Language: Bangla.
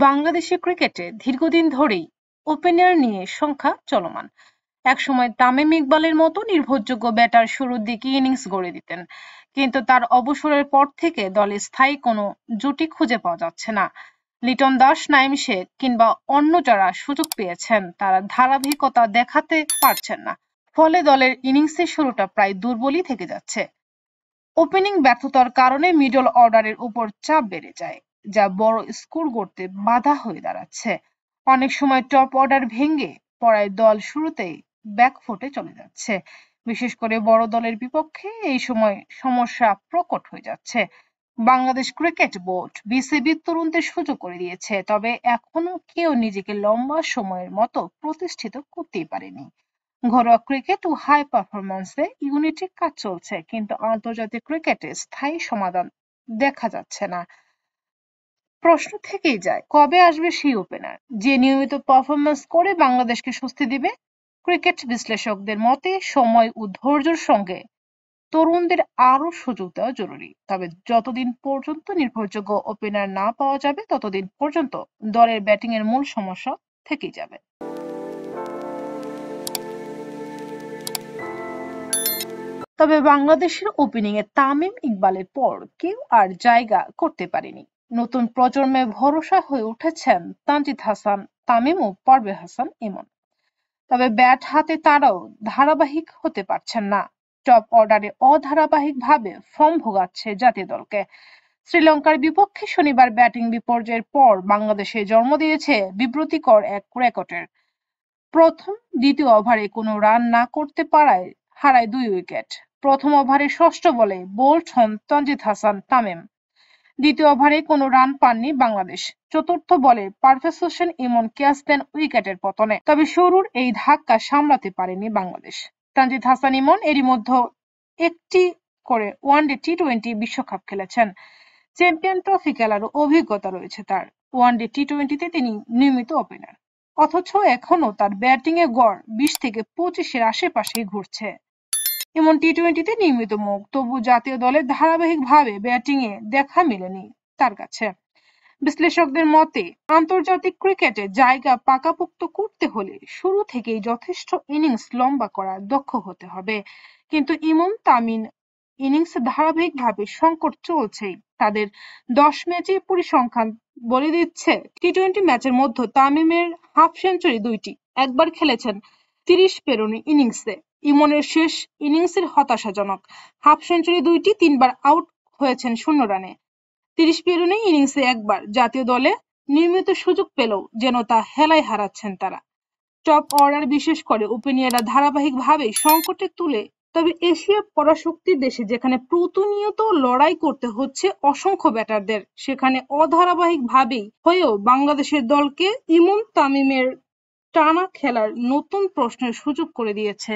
বাংলাদেশের ক্রিকেটে দীর্ঘদিন ধরেই ওপেনার নিয়ে সংখ্যা চলমান। একসময় তামিম ইকবালের মতো নির্ভরযোগ্য ব্যাটার শুরুর দিকে ইনিংস গড়ে দিতেন, কিন্তু তার অবসরের পর থেকে দলে স্থায়ী কোনো জুটি খুঁজে পাওয়া যাচ্ছে না। লিটন দাস, নাঈম শেখ কিংবা অন্য যারা সুযোগ পেয়েছেন তারা ধারাবাহিকতা দেখাতে পারছেন না, ফলে দলের ইনিংসের শুরুটা প্রায় দুর্বলই থেকে যাচ্ছে। ওপেনিং ব্যর্থতার কারণে মিডল অর্ডারের উপর চাপ বেড়ে যায়, যা বড় স্কোর গড়তে বাধা হয়ে দাঁড়াচ্ছে। অনেক সময় টপ অর্ডার ভেঙে পড়ায় দল শুরুতেই ব্যাকফুটে চলে যাচ্ছে। বিশেষ করে বড় দলের বিপক্ষে এই সময় সমস্যা প্রকট হয়ে যাচ্ছে। বাংলাদেশ ক্রিকেট বোর্ড বিসিবি তরুণদের সুযোগ করে দিয়েছে, তবে এখনো কেউ নিজেকে লম্বা সময়ের মতো প্রতিষ্ঠিত করতেই পারেনি। ঘরোয়া ক্রিকেট ও হাই পারফরম্যান্সে ইউনিটের কাজ চলছে, কিন্তু আন্তর্জাতিক ক্রিকেটে স্থায়ী সমাধান দেখা যাচ্ছে না। প্রশ্ন থেকেই যায়, কবে আসবে সেই ওপেনার যে নিয়মিত পারফরম্যান্স করে বাংলাদেশকে স্বস্তি দিবে? ক্রিকেট বিশ্লেষকদের মতে সময় ও ধৈর্যের সঙ্গে তরুণদের আরো সুযোগ দেওয়া জরুরি। তবে যতদিন পর্যন্ত নির্ভরযোগ্য ওপেনার না পাওয়া যাবে ততদিন পর্যন্ত দলের ব্যাটিং এর মূল সমস্যা থেকেই যাবে। তবে বাংলাদেশের ওপেনিংয়ে তামিম ইকবালের পর কেউ আর জায়গা করতে পারেনি। নতুন প্রজন্মে ভরসা হয়ে উঠেছেন তানজিদ হাসান, তামিম ও পারভেজ হাসান ইমন। তবে ব্যাট হাতে তারাও ধারাবাহিক হতে পারছেন না। টপ অর্ডারে অধারাবাহিকভাবে ফর্ম ভোগাচ্ছে জাতীয় দলকে। শ্রীলঙ্কার বিপক্ষে শনিবার ব্যাটিং বিপর্যয়ের পর বাংলাদেশে জন্ম দিয়েছে বিব্রতিকর এক রেকর্ডের। প্রথম দ্বিতীয় ওভারে কোনো রান না করতে পারায় হারায় 2 উইকেট। প্রথম ওভারের ষষ্ঠ বলে বোল্ড হন তানজিদ হাসান তামিম। দ্বিতীয় ওভারে কোনো রান পাননি বাংলাদেশ। চতুর্থ বলে পারভেজ হোসেন ইমন ক্যাচ দেন উইকেটের পতনে। তবে শুরুর এই ধাক্কা সামলাতে পারেনি বাংলাদেশ। তানজিদ হাসান ইমন এরই মধ্যে একটি করে ওয়ানডে টি-20 বিশ্বকাপ খেলেছেন। চ্যাম্পিয়ন ট্রফি খেলারও অভিজ্ঞতা রয়েছে তার। ওয়ানডে টি-20তে তিনি নিয়মিত ওপেনার, অথচ এখনো তার ব্যাটিং এ গড় 20 থেকে 25-এর আশেপাশেই ঘুরছে। এমন টি-20তে নিয়মিত মুখ, তবু জাতীয় দলে ধারাবাহিকভাবে ব্যাটিং এ দেখা মেলেনি তার কাছে। বিশ্লেষকদের মতে আন্তর্জাতিক ক্রিকেটে জায়গা পাকাপোক্ত করতে হলে শুরু থেকেই যথেষ্ট ইনিংস লম্বা করা দক্ষ হতে হবে। কিন্তু ইমন তামিম ইনিংসে ধারাবাহিকভাবে সংকট চলছেই। তাদের 10 ম্যাচে পরিসংখ্যান বলে দিচ্ছে টি-20 ম্যাচের মধ্যে তামিমের হাফ সেঞ্চুরি 2টি, একবার খেলেছেন 30 পেরোনো ইনিংসে। ইমনের শেষ ইনিংসের হতাশাজনক, হাফ সেঞ্চুরি 2টি, 3বার আউট হয়েছেন 0 রানে। 30 পেরোনো ইনিংসে একবার জাতীয় দলে নিয়মিত সুযোগ পেলেও যেন তা হেলায় হারাচ্ছেন তারা। টপ অর্ডার বিশেষ করে ওপেনিয়াররা ধারাবাহিকভাবে সংকটে তুলে। তবে এশিয়া পরাশক্তির দেশে যেখানে প্রতিনিয়ত লড়াই করতে হচ্ছে অসংখ্য ব্যাটারদের, সেখানে অধারাবাহিকভাবেই হয়েও বাংলাদেশের দলকে ইমন তামিমের টানা খেলার নতুন প্রশ্নের সুযোগ করে দিয়েছে।